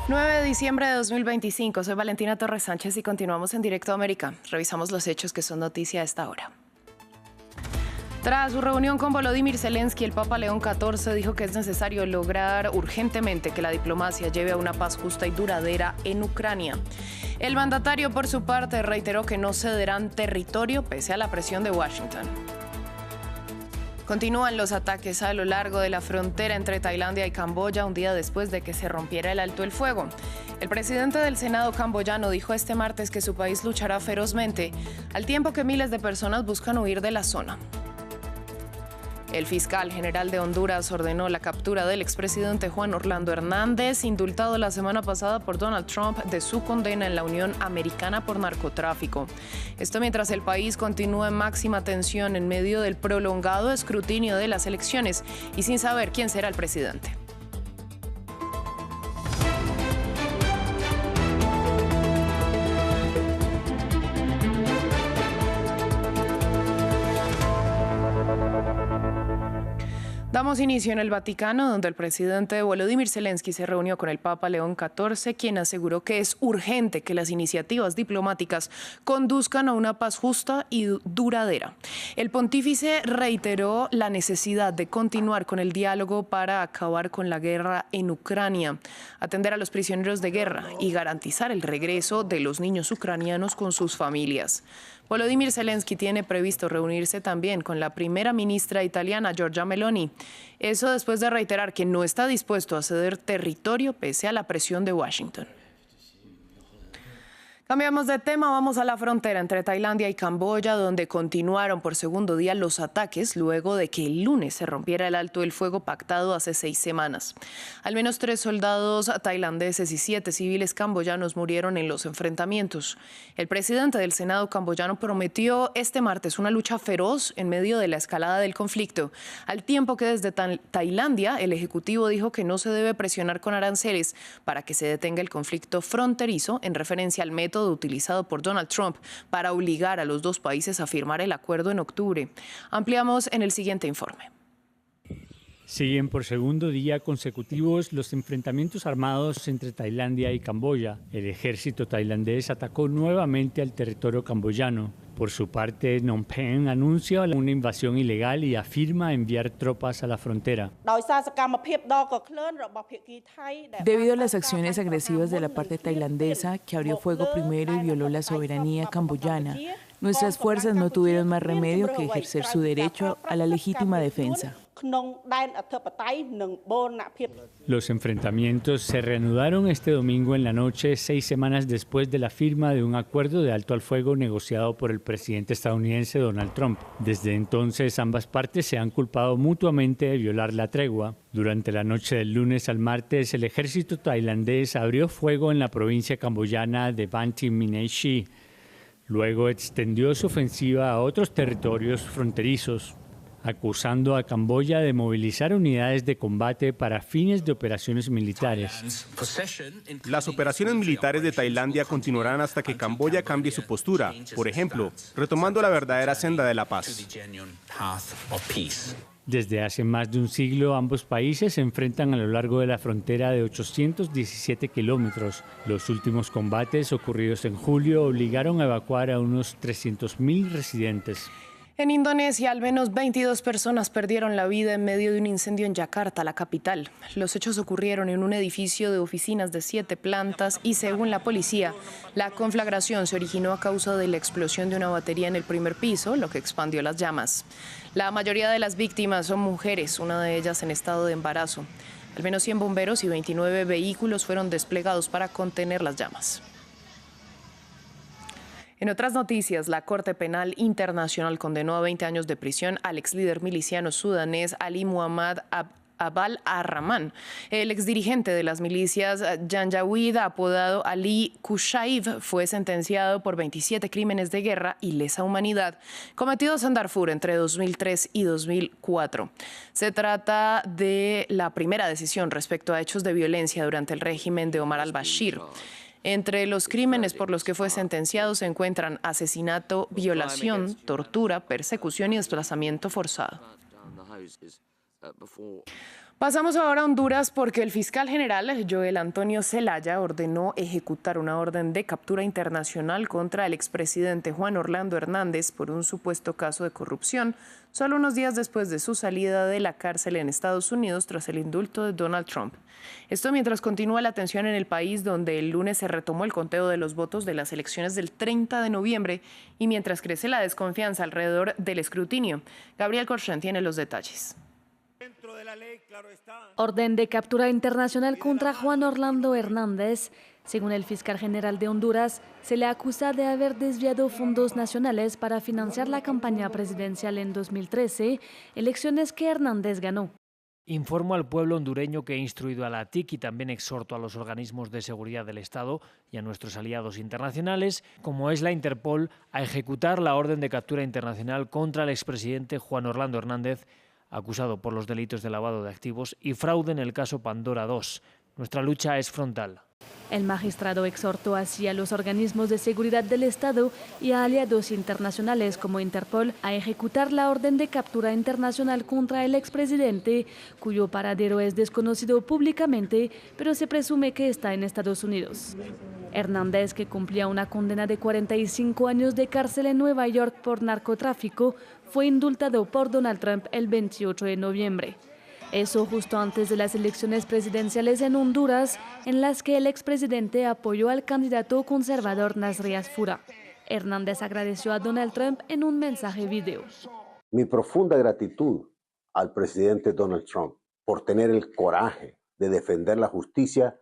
9 de diciembre de 2025, soy Valentina Torres Sánchez y continuamos en Directo a América. Revisamos los hechos que son noticia a esta hora. Tras su reunión con Volodymyr Zelensky, el Papa León XIV dijo que es necesario lograr urgentemente que la diplomacia lleve a una paz justa y duradera en Ucrania. El mandatario, por su parte, reiteró que no cederán territorio pese a la presión de Washington. Continúan los ataques a lo largo de la frontera entre Tailandia y Camboya un día después de que se rompiera el alto el fuego. El presidente del Senado camboyano dijo este martes que su país luchará ferozmente, al tiempo que miles de personas buscan huir de la zona. El fiscal general de Honduras ordenó la captura del expresidente Juan Orlando Hernández, indultado la semana pasada por Donald Trump de su condena en la Unión Americana por narcotráfico. Esto mientras el país continúa en máxima tensión en medio del prolongado escrutinio de las elecciones y sin saber quién será el presidente. Damos inicio en el Vaticano, donde el presidente Volodymyr Zelensky se reunió con el Papa León XIV, quien aseguró que es urgente que las iniciativas diplomáticas conduzcan a una paz justa y duradera. El pontífice reiteró la necesidad de continuar con el diálogo para acabar con la guerra en Ucrania, atender a los prisioneros de guerra y garantizar el regreso de los niños ucranianos con sus familias. Volodymyr Zelensky tiene previsto reunirse también con la primera ministra italiana, Giorgia Meloni. Eso después de reiterar que no está dispuesto a ceder territorio pese a la presión de Washington. Cambiamos de tema, vamos a la frontera entre Tailandia y Camboya, donde continuaron por segundo día los ataques luego de que el lunes se rompiera el alto el fuego pactado hace 6 semanas. Al menos 3 soldados tailandeses y 7 civiles camboyanos murieron en los enfrentamientos. El presidente del Senado camboyano prometió este martes una lucha feroz en medio de la escalada del conflicto, al tiempo que desde Tailandia el Ejecutivo dijo que no se debe presionar con aranceles para que se detenga el conflicto fronterizo en referencia al método utilizado por Donald Trump para obligar a los dos países a firmar el acuerdo en octubre. Ampliamos en el siguiente informe. Siguen por segundo día consecutivos los enfrentamientos armados entre Tailandia y Camboya. El ejército tailandés atacó nuevamente al territorio camboyano. Por su parte, Phnom Penh anuncia una invasión ilegal y afirma enviar tropas a la frontera. Debido a las acciones agresivas de la parte tailandesa, que abrió fuego primero y violó la soberanía camboyana, nuestras fuerzas no tuvieron más remedio que ejercer su derecho a la legítima defensa. Los enfrentamientos se reanudaron este domingo en la noche, 6 semanas después de la firma de un acuerdo de alto al fuego negociado por el presidente estadounidense Donald Trump. Desde entonces, ambas partes se han culpado mutuamente de violar la tregua. Durante la noche del lunes al martes, el ejército tailandés abrió fuego en la provincia camboyana de Ban Thi Minh Si. Luego extendió su ofensiva a otros territorios fronterizos, acusando a Camboya de movilizar unidades de combate para fines de operaciones militares. Las operaciones militares de Tailandia continuarán hasta que Camboya cambie su postura, por ejemplo, retomando la verdadera senda de la paz. Desde hace más de un siglo, ambos países se enfrentan a lo largo de la frontera de 817 kilómetros. Los últimos combates ocurridos en julio obligaron a evacuar a unos 300.000 residentes. En Indonesia, al menos 22 personas perdieron la vida en medio de un incendio en Yakarta, la capital. Los hechos ocurrieron en un edificio de oficinas de 7 plantas y, según la policía, la conflagración se originó a causa de la explosión de una batería en el primer piso, lo que expandió las llamas. La mayoría de las víctimas son mujeres, una de ellas en estado de embarazo. Al menos 100 bomberos y 29 vehículos fueron desplegados para contener las llamas. En otras noticias, la Corte Penal Internacional condenó a 20 años de prisión al ex líder miliciano sudanés Ali Muhammad Abal Ar-Rahman. El exdirigente de las milicias Janjaweed, apodado Ali Kushayb, fue sentenciado por 27 crímenes de guerra y lesa humanidad cometidos en Darfur entre 2003 y 2004. Se trata de la primera decisión respecto a hechos de violencia durante el régimen de Omar al-Bashir. Entre los crímenes por los que fue sentenciado se encuentran asesinato, violación, tortura, persecución y desplazamiento forzado. Pasamos ahora a Honduras porque el fiscal general Joel Antonio Zelaya ordenó ejecutar una orden de captura internacional contra el expresidente Juan Orlando Hernández por un supuesto caso de corrupción, solo unos días después de su salida de la cárcel en Estados Unidos tras el indulto de Donald Trump. Esto mientras continúa la tensión en el país, donde el lunes se retomó el conteo de los votos de las elecciones del 30 de noviembre y mientras crece la desconfianza alrededor del escrutinio. Gabriel Corchén tiene los detalles. Orden de captura internacional contra Juan Orlando Hernández. Según el fiscal general de Honduras, se le acusa de haber desviado fondos nacionales para financiar la campaña presidencial en 2013, elecciones que Hernández ganó. Informo al pueblo hondureño que he instruido a la TIC y también exhorto a los organismos de seguridad del Estado y a nuestros aliados internacionales, como es la Interpol, a ejecutar la orden de captura internacional contra el expresidente Juan Orlando Hernández, acusado por los delitos de lavado de activos y fraude en el caso Pandora II. Nuestra lucha es frontal. El magistrado exhortó así a los organismos de seguridad del Estado y a aliados internacionales como Interpol a ejecutar la orden de captura internacional contra el expresidente, cuyo paradero es desconocido públicamente, pero se presume que está en Estados Unidos. Hernández, que cumplía una condena de 45 años de cárcel en Nueva York por narcotráfico, fue indultado por Donald Trump el 28 de noviembre. Eso justo antes de las elecciones presidenciales en Honduras, en las que el expresidente apoyó al candidato conservador Nasri Asfura. Hernández agradeció a Donald Trump en un mensaje video. Mi profunda gratitud al presidente Donald Trump por tener el coraje de defender la justicia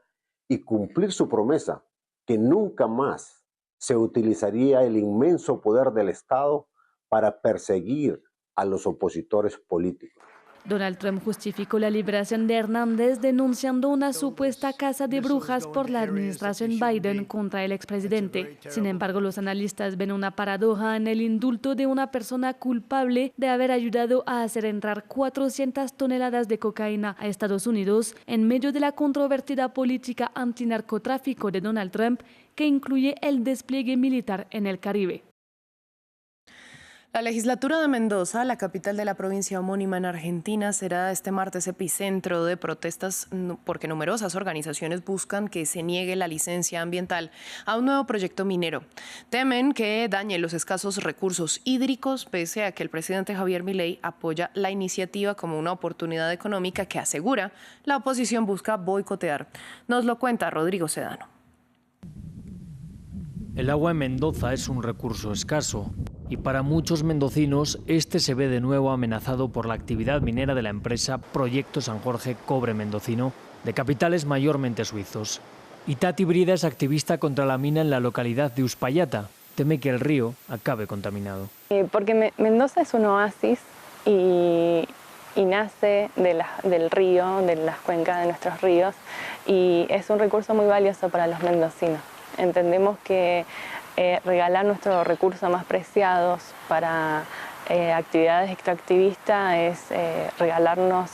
y cumplir su promesa que nunca más se utilizaría el inmenso poder del Estado para perseguir a los opositores políticos. Donald Trump justificó la liberación de Hernández denunciando una supuesta caza de brujas por la administración Biden contra el expresidente. Sin embargo, los analistas ven una paradoja en el indulto de una persona culpable de haber ayudado a hacer entrar 400 toneladas de cocaína a Estados Unidos en medio de la controvertida política antinarcotráfico de Donald Trump, que incluye el despliegue militar en el Caribe. La legislatura de Mendoza, la capital de la provincia homónima en Argentina, será este martes epicentro de protestas porque numerosas organizaciones buscan que se niegue la licencia ambiental a un nuevo proyecto minero. Temen que dañe los escasos recursos hídricos, pese a que el presidente Javier Milei apoya la iniciativa como una oportunidad económica que, asegura, la oposición busca boicotear. Nos lo cuenta Rodrigo Sedano. El agua en Mendoza es un recurso escaso y para muchos mendocinos este se ve de nuevo amenazado por la actividad minera de la empresa Proyecto San Jorge Cobre Mendocino, de capitales mayormente suizos. Itati Brida es activista contra la mina en la localidad de Uspallata. Teme que el río acabe contaminado. Porque Mendoza es un oasis y nace del río, de las cuencas de nuestros ríos, y es un recurso muy valioso para los mendocinos. Entendemos que regalar nuestro recurso más preciados para actividades extractivistas es regalarnos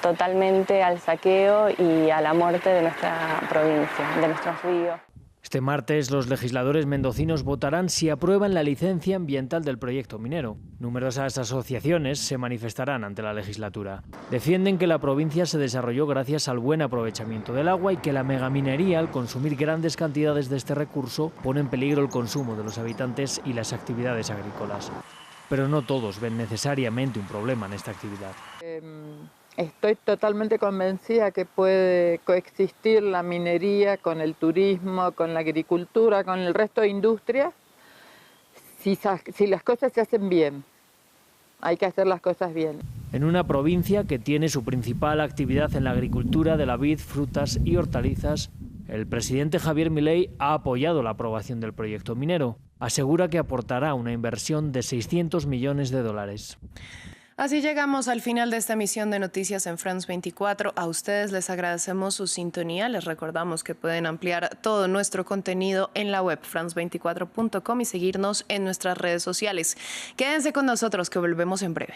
totalmente al saqueo y a la muerte de nuestra provincia, de nuestros ríos. Este martes los legisladores mendocinos votarán si aprueban la licencia ambiental del proyecto minero. Numerosas asociaciones se manifestarán ante la legislatura. Defienden que la provincia se desarrolló gracias al buen aprovechamiento del agua y que la megaminería, al consumir grandes cantidades de este recurso, pone en peligro el consumo de los habitantes y las actividades agrícolas. Pero no todos ven necesariamente un problema en esta actividad. Estoy totalmente convencida que puede coexistir la minería con el turismo, con la agricultura, con el resto de industrias, si las cosas se hacen bien. Hay que hacer las cosas bien. En una provincia que tiene su principal actividad en la agricultura de la vid, frutas y hortalizas, el presidente Javier Milei ha apoyado la aprobación del proyecto minero. Asegura que aportará una inversión de 600 millones de dólares. Así llegamos al final de esta emisión de Noticias en France 24. A ustedes les agradecemos su sintonía. Les recordamos que pueden ampliar todo nuestro contenido en la web france24.com y seguirnos en nuestras redes sociales. Quédense con nosotros que volvemos en breve.